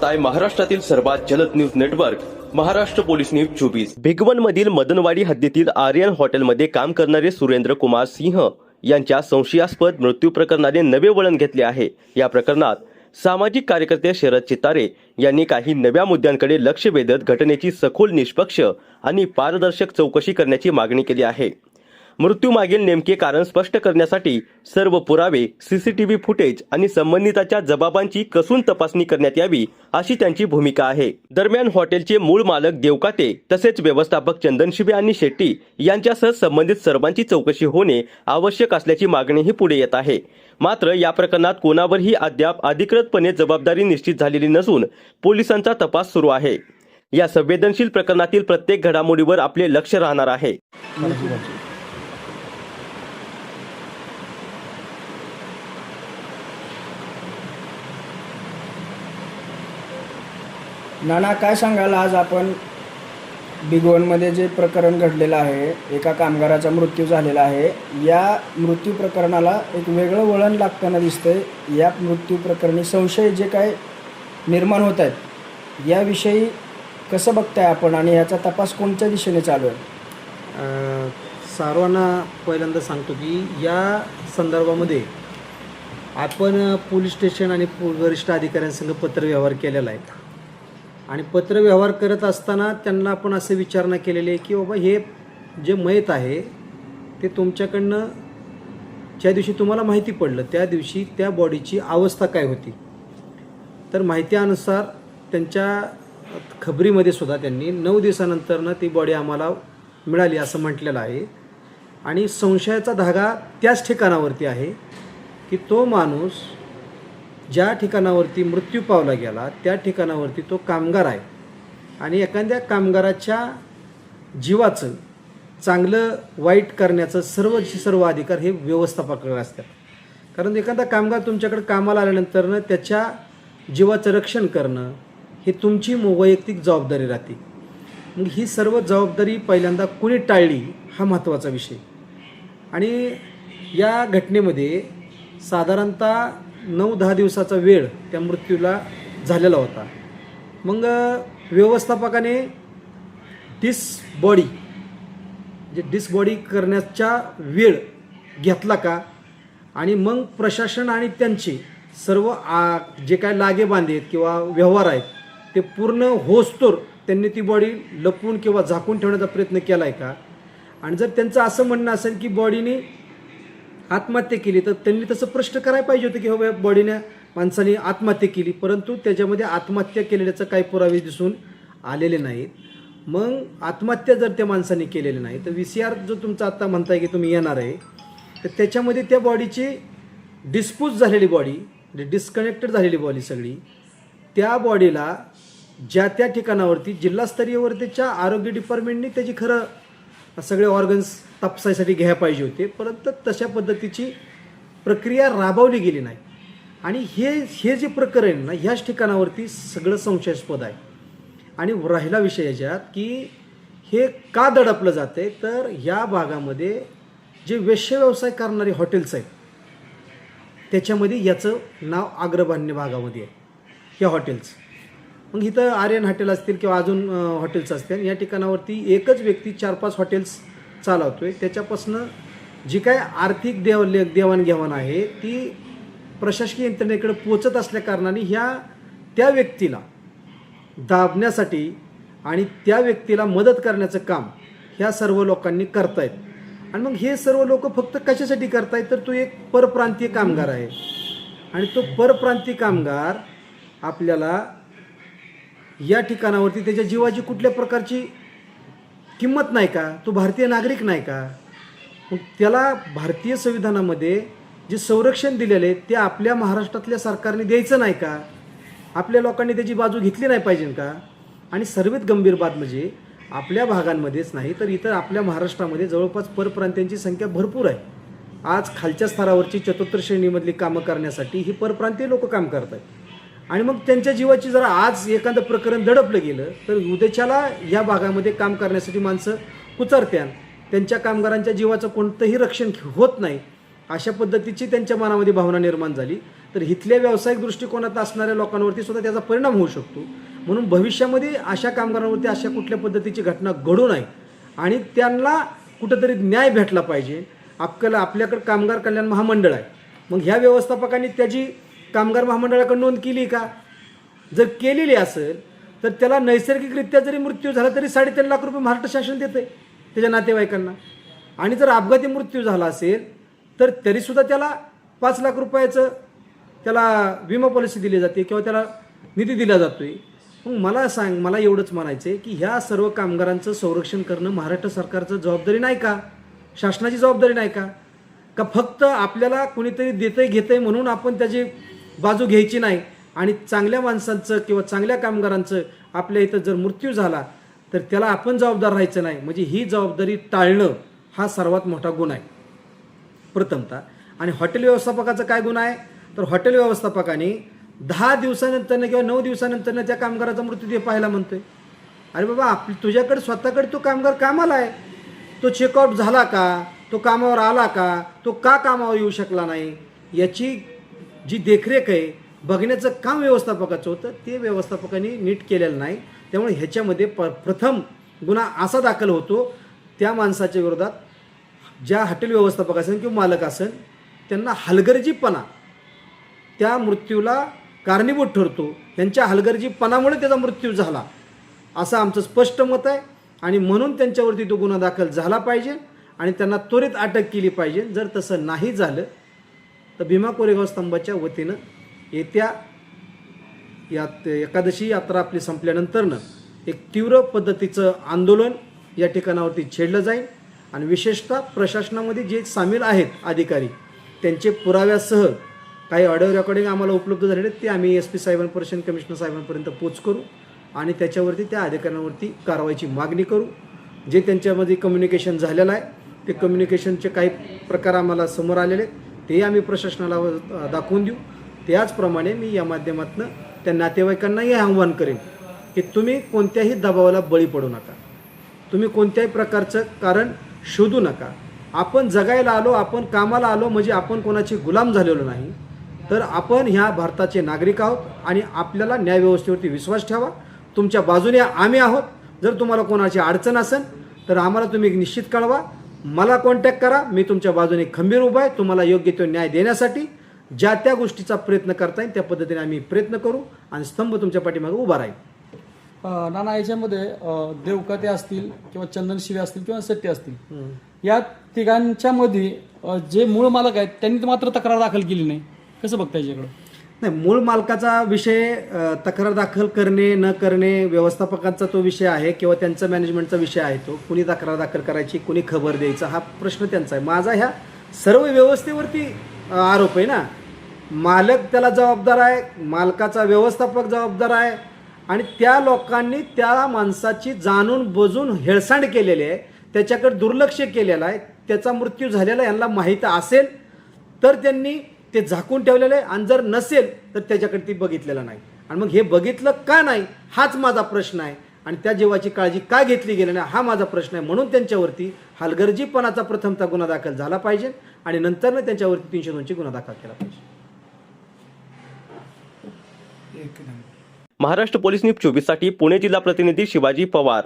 पाहताय महाराष्ट्रातील सर्वात जलद news network Maharashtra police news 24। Bhigwan मधील मदनवाडी हद्दीतील आर्यन हॉटेलमध्ये काम करणारे सुरेंद्र कुमार सिंह यांच्या संशयास्पद मृत्यू प्रकरणाने नवे वळण घेतले आहे। या प्रकरणात सामाजिक कार्यकर्ते शरद चितारे यांनी काही नव्या मुद्द्यांकडे लक्ष वेधत घटनेची सखोल, निष्पक्ष आणि पारदर्शक चौकशी करण्याची मागणी केली आहे। मृत्यूमागील नेमके कारण स्पष्ट करण्यासाठी सर्व पुरावे, सीसीटीव्ही फुटेज आणि संबंधितांच्या जबाबांची कसून तपासणी करण्यात यावी अशी त्यांची भूमिका आहे। दरम्यान हॉटेलचे मूळ मालक देवकाते तसेच व्यवस्थापक चंदन शिबे आणि शेट्टी यांच्यासह संबंधित सर्वांची चौकशी होणे आवश्यक असल्याची मागणीही पुढे येत आहे। मात्र या प्रकरणात कोणावरही अद्याप अधिकृतपणे जबाबदारी निश्चित झालेली नसून पोलिसांचा तपास सुरू आहे। या संवेदनशील प्रकरणातील प्रत्येक घडामोडीवर आपले लक्ष राहणार आहे। नाना, काय सांगाल आज आपण भिगवणमध्ये जे प्रकरण घडलेलं आहे, एका कामगाराचा मृत्यू झालेला आहे, या मृत्यू प्रकरणाला एक वेगळं वळण लागताना दिसतंय। या मृत्यू प्रकरणी संशय जे काय निर्माण होत आहेत याविषयी कसं बघताय आपण आणि याचा तपास कोणत्या दिशेने चालू आहे? सर्वांना पहिल्यांदा सांगतो की या संदर्भामध्ये आपण पोलीस स्टेशन आणि वरिष्ठ अधिकाऱ्यांसंग पत्रव्यवहार केलेला आहे आणि पत्रव्यवहार करत असताना त्यांना आपण असे विचारणा केलेली आहे की बाबा हे जे मयत आहे ते तुमच्याकडनं ज्या दिवशी तुम्हाला माहिती पडलं त्या दिवशी त्या बॉडीची अवस्था काय होती। तर माहितीनुसार त्यांच्या खबरीमध्ये सुद्धा त्यांनी 9 दिवसानंतरनं ती बॉडी आम्हाला मिळाली असं म्हटलेलं आहे आणि संशयाचा धागा त्याच ठिकाणावरती आहे की तो माणूस ज्या ठिकाणावरती मृत्यू पावला गेला त्या ठिकाणावरती तो कामगार आहे आणि एखाद्या कामगाराच्या जीवाचं चांगलं वाईट करण्याचं सर्व अधिकार हे व्यवस्थापकाकडे असतात। कारण एखादा कामगार तुमच्याकडे कामाला आल्यानंतरनं त्याच्या जीवाचं रक्षण करणं हे तुमची वैयक्तिक जबाबदारी राहते। मग ही सर्व जबाबदारी पहिल्यांदा कुणी टाळली हा महत्त्वाचा विषय आणि या घटनेमध्ये साधारणतः 9-10 दिवसाचा वेळ त्या मृत्यूला झालेला होता। मग व्यवस्थापकाने डिसबॉडी करण्याचा वेळ घेतला का आणि मग प्रशासन आणि त्यांचे सर्व जे काय लागेबांधे आहेत किंवा व्यवहार आहेत ते पूर्ण होस्तोर त्यांनी ती बॉडी लपवून किंवा झाकून ठेवण्याचा प्रयत्न केला आहे का? आणि जर त्यांचं असं म्हणणं असेल की बॉडीने आत्महत्या केली तर त्यांनी तसं प्रश्न करायला पाहिजे होतं की हो बॉडीने माणसाने आत्महत्या केली, परंतु त्याच्यामध्ये आत्महत्या केलेल्याचं काही पुरावे दिसून आलेले नाहीत। मग आत्महत्या जर त्या माणसाने केलेली नाही तर VCR जो तुमचा आत्ता म्हणताय की तुम्ही येणार आहे तर त्याच्यामध्ये त्या बॉडीची डिस्पोज झालेली बॉडी, डिस्कनेक्टेड झालेली बॉडी सगळी, त्या बॉडीला ज्या त्या ठिकाणावरती जिल्हास्तरीयवरतीच्या आरोग्य डिपार्टमेंटने त्याची खरं सगळे ऑर्गन्स तपासायसाठी घ्यायला पाहिजे होते, परंतु तशा पद्धतीची प्रक्रिया राबवली गेली नाही आणि हे जे प्रकरण ना ह्याच ठिकाणावरती सगळं संशयास्पद आहे। आणि राहिला विषय याच्यात की हे का दडपलं जाते तर या भागामध्ये जे वेश्याव्यवसाय करणारे हॉटेल्स आहेत त्याच्यामध्ये याचं नाव अग्रभान्य भागामध्ये आहे ह्या हॉटेल्स। मग इथं आर्यन हॉटेल असतील किंवा अजून हॉटेल्स असतील, या ठिकाणावरती एकच व्यक्ती 4-5 हॉटेल्स चालवतोय। त्याच्यापासनं जी काय आर्थिक देवाणघेवाण आहे ती प्रशासकीय यंत्रणेकडे पोचत असल्या कारणाने त्या व्यक्तीला दाबण्यासाठी आणि त्या व्यक्तीला मदत करण्याचं काम ह्या सर्व लोकांनी करतायत। आणि मग हे सर्व लोक फक्त कशासाठी करतायत तर तो एक परप्रांतीय कामगार आहे आणि तो परप्रांतीय कामगार आपल्याला या ठिकाणावरती त्याच्या जीवाची कुठल्या प्रकारची किंमत नाही का? तो भारतीय नागरिक नाही का? मग त्याला भारतीय संविधानामध्ये जे संरक्षण दिलेले आहे ते आपल्या महाराष्ट्रातल्या सरकारने द्यायचं नाही का? आपल्या लोकांनी त्याची बाजू घेतली नाही पाहिजे का? आणि सर्वात गंभीर बाब म्हणजे आपल्या भागांमध्येच नाही तर इतर आपल्या महाराष्ट्रामध्ये जवळपास परप्रांतीयांची संख्या भरपूर आहे। आज खालच्या स्तरावरची चतुर्थ श्रेणीमधली कामं करण्यासाठी ही परप्रांतीय लोक काम करतात आणि मग त्यांच्या जीवाची जरा आज एखादं प्रकरण दडपलं गेलं तर उद्याच्याला या भागामध्ये काम करण्यासाठी माणसं उतरत्यान, त्यांच्या कामगारांच्या जीवाचं कोणतंही रक्षण होत नाही अशा पद्धतीची त्यांच्या मनामध्ये भावना निर्माण झाली तर इथल्या व्यावसायिक दृष्टिकोनात असणाऱ्या लोकांवरती सुद्धा त्याचा परिणाम होऊ शकतो. म्हणून भविष्यामध्ये अशा कामगारांवरती अशा कुठल्या पद्धतीची घटना घडू नये आणि त्यांना कुठंतरी न्याय भेटला पाहिजे. आपल्याकडे कामगार कल्याण महामंडळ आहे. मग ह्या व्यवस्थापकांनी त्याची कामगार महामंडळाकडे नोंद केली का? जर केलेली असेल तर त्याला नैसर्गिकरित्या जरी मृत्यू झाला तरी 3.5 लाख रुपये महाराष्ट्र शासन देते त्याच्या नातेवाईकांना. आणि जर अपघाती मृत्यू झाला असेल तर तरीसुद्धा त्याला 5 लाख रुपयाचं त्याला विमा पॉलिसी दिली जाते किंवा त्याला निधी दिला जातो आहे. मग मला एवढंच म्हणायचं आहे की ह्या सर्व कामगारांचं संरक्षण करणं महाराष्ट्र सरकारचं जबाबदारी नाही का? शासनाची जबाबदारी नाही का? का फक्त आपल्याला कुणीतरी देतंय घेतंय म्हणून आपण त्याची बाजू घ्यायची नाही आणि चांगल्या माणसांचं किंवा चांगल्या कामगारांचं आपल्या इथं जर मृत्यू झाला तर त्याला आपण जबाबदार राहायचं नाही. म्हणजे ही जबाबदारी टाळणं हा सर्वात मोठा गुन्हा आहे प्रथमतः. आणि हॉटेल व्यवस्थापकाचा काय गुन्हा आहे तर हॉटेल व्यवस्थापकाने 10 दिवसानंतर किंवा 9 दिवसानंतर त्या कामगाराचा मृत्यू ते पाहायला म्हणतोय. अरे बाबा तुझ्याकडे स्वतःकडे तो कामगार कामाला आहे, तो चेकआउट झाला का, तो कामावर आला का, तो का कामावर येऊ शकला नाही, याची जी देखरेख आहे बघण्याचं काम व्यवस्थापकाचं होतं ते व्यवस्थापकांनी नीट केलेलं नाही. त्यामुळे ह्याच्यामध्ये प्रथम गुन्हा असा दाखल होतो त्या माणसाच्या विरोधात ज्या हॉटेल व्यवस्थापक असेल किंवा मालक असेल त्यांना हलगर्जीपणा त्या मृत्यूला कारणीभूत ठरतो. त्यांच्या हलगर्जीपणामुळे त्याचा मृत्यू झाला असं आमचं स्पष्ट मत आहे आणि म्हणून त्यांच्यावरती तो गुन्हा दाखल झाला पाहिजे आणि त्यांना त्वरित अटक केली पाहिजे. जर तसं नाही झालं तर भीमा कोरेगाव स्तंभाच्या वतीनं येत्या एकादशी यात्रा आपली संपल्यानंतरनं एक तीव्र पद्धतीचं आंदोलन या ठिकाणावरती छेडलं जाईल आणि विशेषतः प्रशासनामध्ये जे सामील आहेत अधिकारी त्यांचे पुराव्यासह काही ऑडिओ रेकॉर्डिंग आम्हाला उपलब्ध झालेले ते आम्ही SP साहेबांपर्यंत कमिशनर साहेबांपर्यंत पोच करू आणि त्याच्यावरती त्या अधिकाऱ्यांवरती कारवाईची मागणी करू. जे त्यांच्यामध्ये कम्युनिकेशन झालेलं आहे ते कम्युनिकेशनचे काही प्रकार आम्हाला समोर आलेले ते आम्ही प्रशासनाला दाखवून देऊ. त्याचप्रमाणे मी या माध्यमातून त्या नातेवाईकांनाही आव्हान करेन की तुम्ही कोणत्याही दबावाला बळी पडू नका, तुम्ही कोणत्याही प्रकारचं कारण शोधू नका. आपण जगायला आलो, आपण कामाला आलो म्हणजे आपण कोणाचे गुलाम झालेलो नाही, तर आपण ह्या भारताचे नागरिक आहोत आणि आपल्याला न्यायव्यवस्थेवरती विश्वास ठेवा. तुमच्या बाजूने आम्ही आहोत. जर तुम्हाला कोणाची अडचण असेल तर आम्हाला तुम्ही निश्चित कळवा, मला कॉन्टॅक्ट करा. मी तुमच्या बाजूने खंबीर उभा आहे तुम्हाला योग्य तो न्याय देण्यासाठी. ज्या त्या गोष्टीचा प्रयत्न करता येईल त्या पद्धतीने आम्ही प्रयत्न करू आणि स्तंभ तुमच्या पाठीमागे उभा राहील. नाना, याच्यामध्ये देवकाते असतील किंवा चंदनशिवे असतील किंवा सट्टे असतील या तिघांच्या मध्ये जे मूळ मालक आहेत त्यांनी मात्र तक्रार दाखल केली नाही. कसं बघता याच्याकडं? नाही, मूळ मालकाचा विषय तक्रार दाखल करणे न करणे व्यवस्थापकांचा तो विषय आहे किंवा त्यांचा मॅनेजमेंटचा विषय आहे. तो कुणी तक्रार दाखल करायची, कुणी खबर द्यायचा हा प्रश्न त्यांचा आहे. माझा ह्या सर्व व्यवस्थेवरती आरोप आहे ना. मालक त्याला जबाबदार आहे, मालकाचा व्यवस्थापक जबाबदार आहे आणि त्या लोकांनी त्या माणसाची जाणून बुजून हेळसांड केलेली आहे, त्याच्याकडे दुर्लक्ष केलेलं आहे. त्याचा मृत्यू झालेला यांना माहीत असेल तर त्यांनी ते झाकून ठेवलेलं आहे आणि जर नसेल तर त्याच्याकडे ती बघितलेलं नाही. आणि मग हे बघितलं का नाही हाच माझा प्रश्न आहे आणि त्या जीवाची काळजी का घेतली गेली नाही हा माझा प्रश्न आहे. म्हणून त्यांच्यावरती हलगर्जीपणाचा प्रथमतः गुन्हा दाखल झाला पाहिजे आणि नंतर त्यांच्यावरती 302 गुन्हा दाखल केला पाहिजे. महाराष्ट्र पोलीस न्यूज 24 साठी पुणे जिल्हा प्रतिनिधी शिवाजी पवार.